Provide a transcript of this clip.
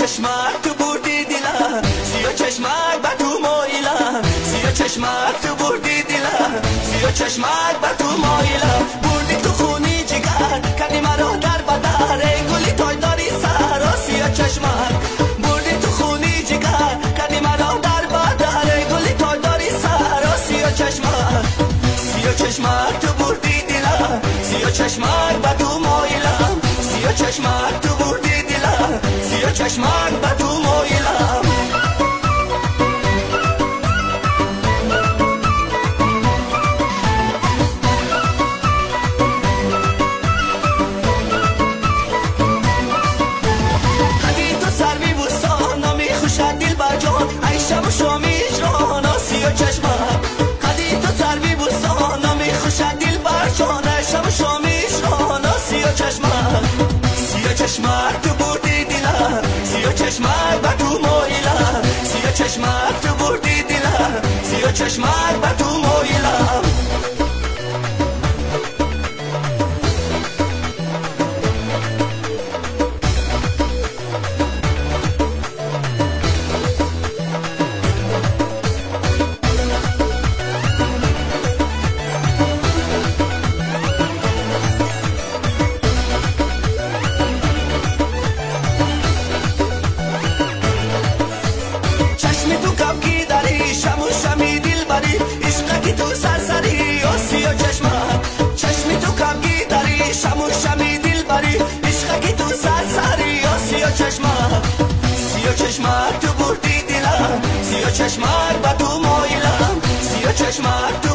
چشمک تو بردی دیلم، سیاه چشمک بر تو مایلم، سیاه چشمک تو بردی دیلم، سیاه چشمک بر تو مایلم. بردی تو خونی جگر کردی مرا در بدر، ای گلی تای داری سر سیاه چشمک. بردی تو خونی جگر کردی مرا در بدر، ای گلی تای داری سر سیاه چشمک. سیاه چشمک تو بردی دیلم، سیاه چشمک بر تو مایلم، سیاه چشمک تو بردی دیلم، سیاه چشمک بر تو مایلم. خدی تو سروی بوستان میخوشد دل بر جان، ای شب و شامیش رانا سیاه چشمک. خدی تو سروی بوستان میخوشد دل بر جان، ای شب و شامیش رانا سیاه چشمک. سیاه چشمک تو بردی دیلم، سیاه چشمک بر تو مایلم، سیاه چشمک تو بردی دیلم، سیاه چشمک بر تو مایلم. سیاه چشمک تو بردی دیلم، سیاه چشمک بر تو مایلم، سیاه چشمک تو